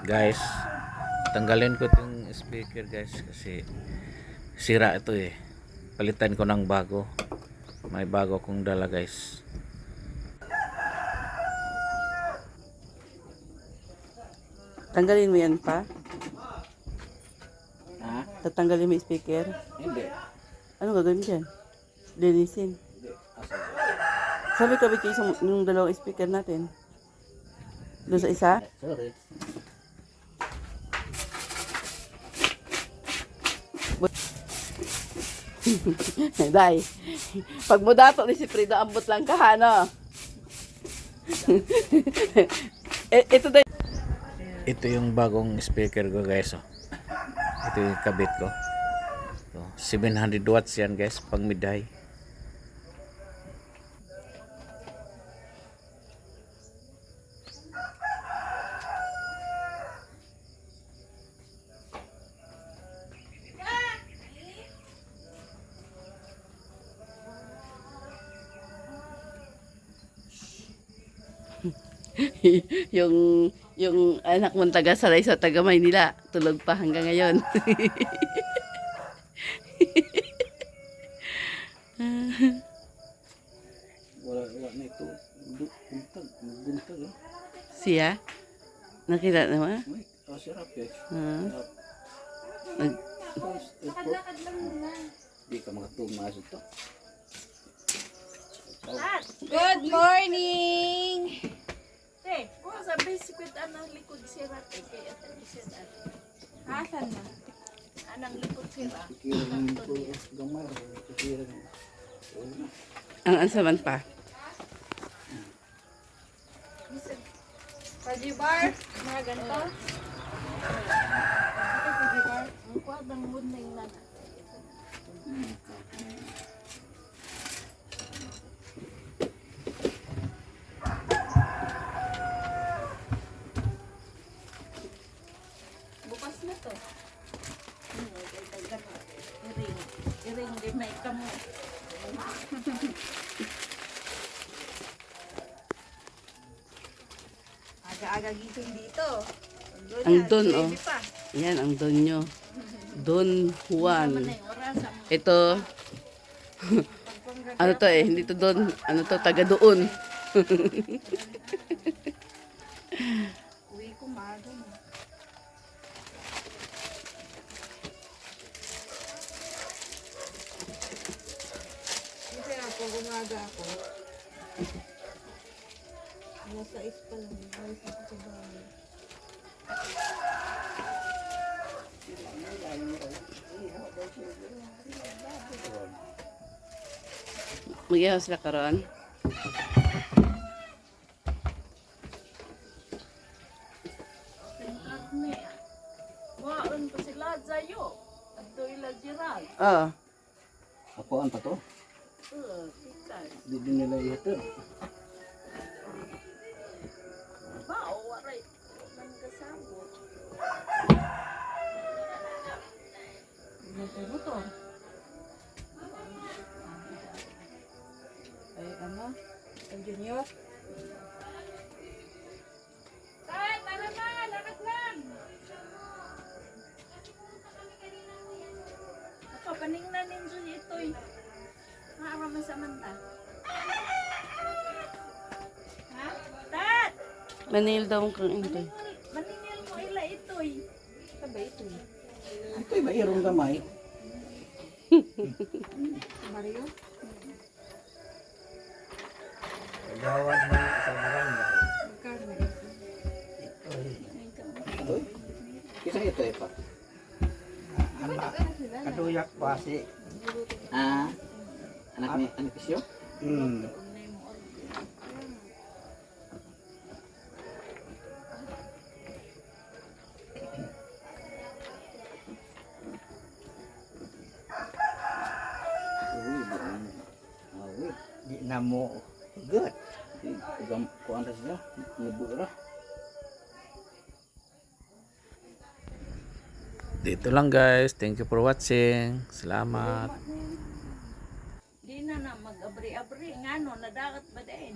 Guys, tanggalin ko itong speaker guys kasi sira ito eh. Palitan ko ng bago. May bago akong dala guys. Tanggalin mo yan pa? Ha? Tatanggalin mo yung speaker? Hindi. Ano gagawin dyan? Linisin. Sabi ka kayo yung dalawang speaker natin. Doon sa isa? Sorry. Day, pag mo dato ni si Frida, ambot lang ka ha, no? Ito day. Ito yung bagong speaker ko guys. Oh. Ito yung kabit ko. So, 700 watts yan guys, pang mid-high. yung anak mong taga Saray sa taga Maynila, tulog pa hanggang ngayon. Wala na ito. Buntag. Siya? Nakita naman? Sarap eh. Lakad-lakad lang muna. Di ka makatumas ito. Good morning! Te, kung sa bisikwit anang likod sira, te, kaya tayo sira. Hasan na? Anang likod sira. Ang ansaman pa. Pajibar, mga ganito. Ito pajibar. Ang kwadang mood na yung lana. Bukas na to. Iring di may kamo. Aga-aga gising dito. Ang don, oh. baby pa. Yan, ang don nyo. Don Juan. Naman na yung oras. Ito, ano to eh, hindi to don, ano to, taga doon. Uwi ko maaga na. Kasi ako, umaga ako. Nasa is pa lang. Alas ako sa bahay. Mag-ihos na karon. Tingkat me. Waan pa sila sa'yo. Adto ila jiral. Oo. Akoan pa to? Pikas. Di din nila ito. Bao, waray. Nang kasabot. Motor. Ay, ano? Ang junior? Tay, tara na! Lakad lang! Ako, paningnan ninyo ito'y. Maaraman sa manta. Ha? Tat! Manil daw kang ito. Maningil mo ila ito'y. Sabay ito'y. Ito'y mairong gamay. Mario? Gawan na sa barangay. Magkano? Ito'y? Kisang ito eh pa? Kaduyak pasi. Ah, anak ni anak isyo? Di na mo good. Kuan ra siya, nibura. Dito lang guys. Thank you for watching. Salamat. Di na mag-abri-abri. Nga no, nadagat ba din?